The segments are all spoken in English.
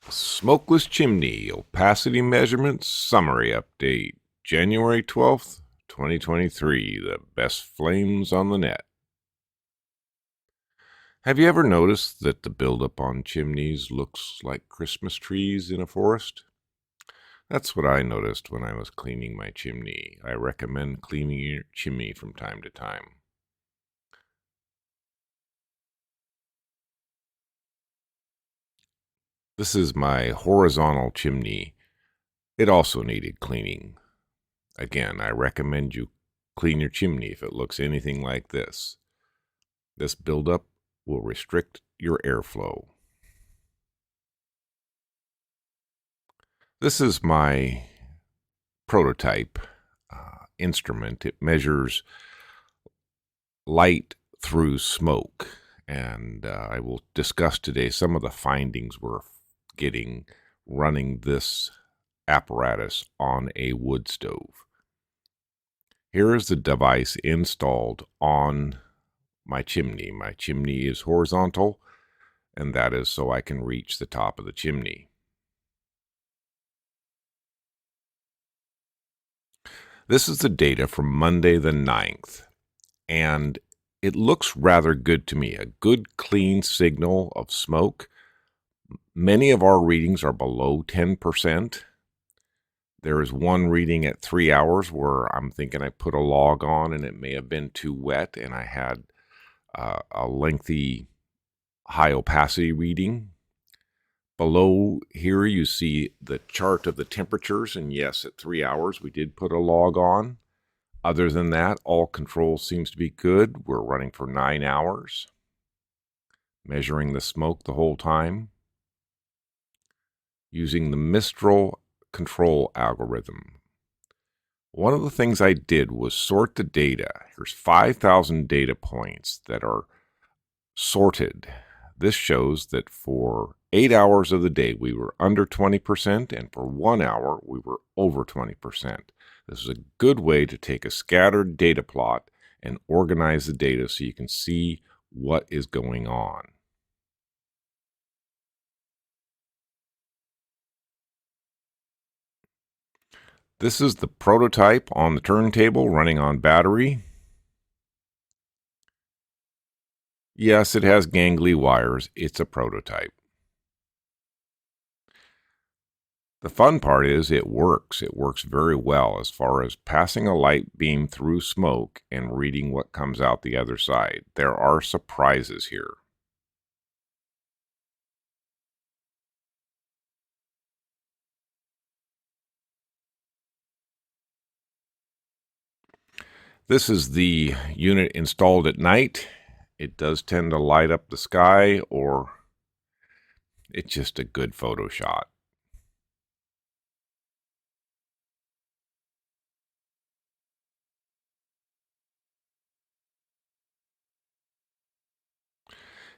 Smokeless Chimney Opacity Measurements Summary Update, January 12th, 2023. The best flames on the net. Have you ever noticed that the buildup on chimneys looks like Christmas trees in a forest? That's what I noticed when I was cleaning my chimney. I recommend cleaning your chimney from time to time. This is my horizontal chimney. It also needed cleaning. Again, I recommend you clean your chimney if it looks anything like this. This buildup will restrict your airflow. This is my prototype instrument. It measures light through smoke, and I will discuss today some of the findings we're getting running this apparatus on a wood stove. Here is the device installed on my chimney. My chimney is horizontal, and that is so I can reach the top of the chimney. This is the data from Monday the 9th, and it looks rather good to me. A good clean signal of smoke. Many of our readings are below 10%. There is one reading at 3 hours where I'm thinking I put a log on and it may have been too wet, and I had a lengthy high opacity reading. Below here you see the chart of the temperatures, and yes, at 3 hours we did put a log on. Other than that, all control seems to be good. We're running for 9 hours, measuring the smoke the whole time, using the Mistral control algorithm. One of the things I did was sort the data. Here's 5,000 data points that are sorted. This shows that for 8 hours of the day, we were under 20%, and for 1 hour, we were over 20%. This is a good way to take a scattered data plot and organize the data so you can see what is going on. This is the prototype on the turntable running on battery. Yes, it has gangly wires. It's a prototype. The fun part is it works. It works very well as far as passing a light beam through smoke and reading what comes out the other side. There are surprises here. This is the unit installed at night. It does tend to light up the sky, or it's just a good photo shot.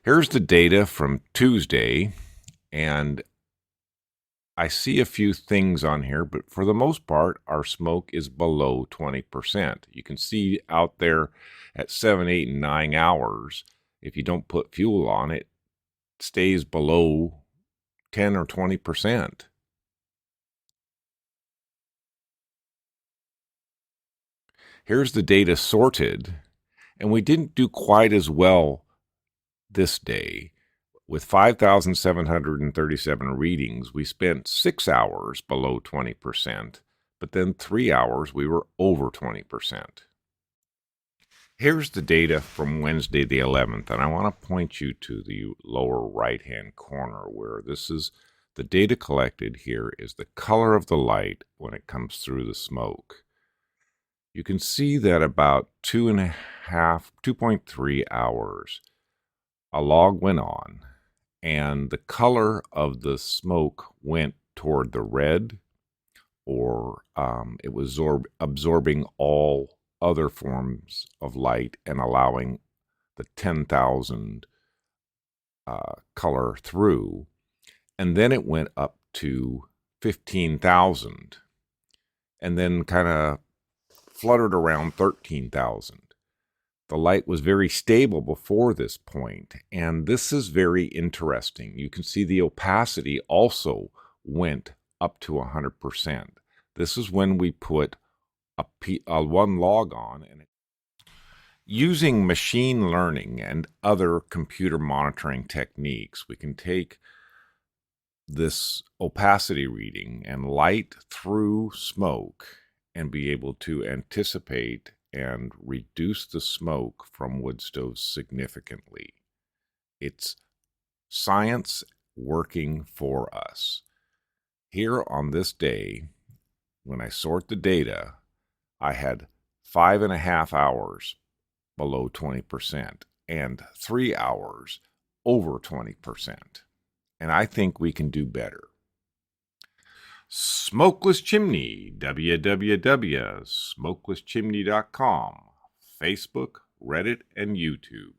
Here's the data from Tuesday, and I see a few things on here, but for the most part, our smoke is below 20%. You can see out there at 7, 8, and 9 hours, if you don't put fuel on it, stays below 10 or 20%. Here's the data sorted, and we didn't do quite as well this day. With 5,737 readings, we spent 6 hours below 20%, but then 3 hours we were over 20%. Here's the data from Wednesday the 11th, and I want to point you to the lower right-hand corner where this is the data collected. Here is the color of the light when it comes through the smoke. You can see that about 2.3 hours, a log went on, and the color of the smoke went toward the red, or it was absorbing all other forms of light and allowing the 10,000 color through. And then it went up to 15,000 and then kind of fluttered around 13,000. The light was very stable before this point, and this is very interesting. You can see the opacity also went up to 100%. This is when we put a one log on. And using machine learning and other computer monitoring techniques, we can take this opacity reading and light through smoke and be able to anticipate and reduce the smoke from wood stoves significantly. It's science working for us. Here on this day, when I sort the data, I had 5.5 hours below 20% and 3 hours over 20%. And I think we can do better. Smokeless Chimney, www.smokelesschimney.com, Facebook, Reddit, and YouTube.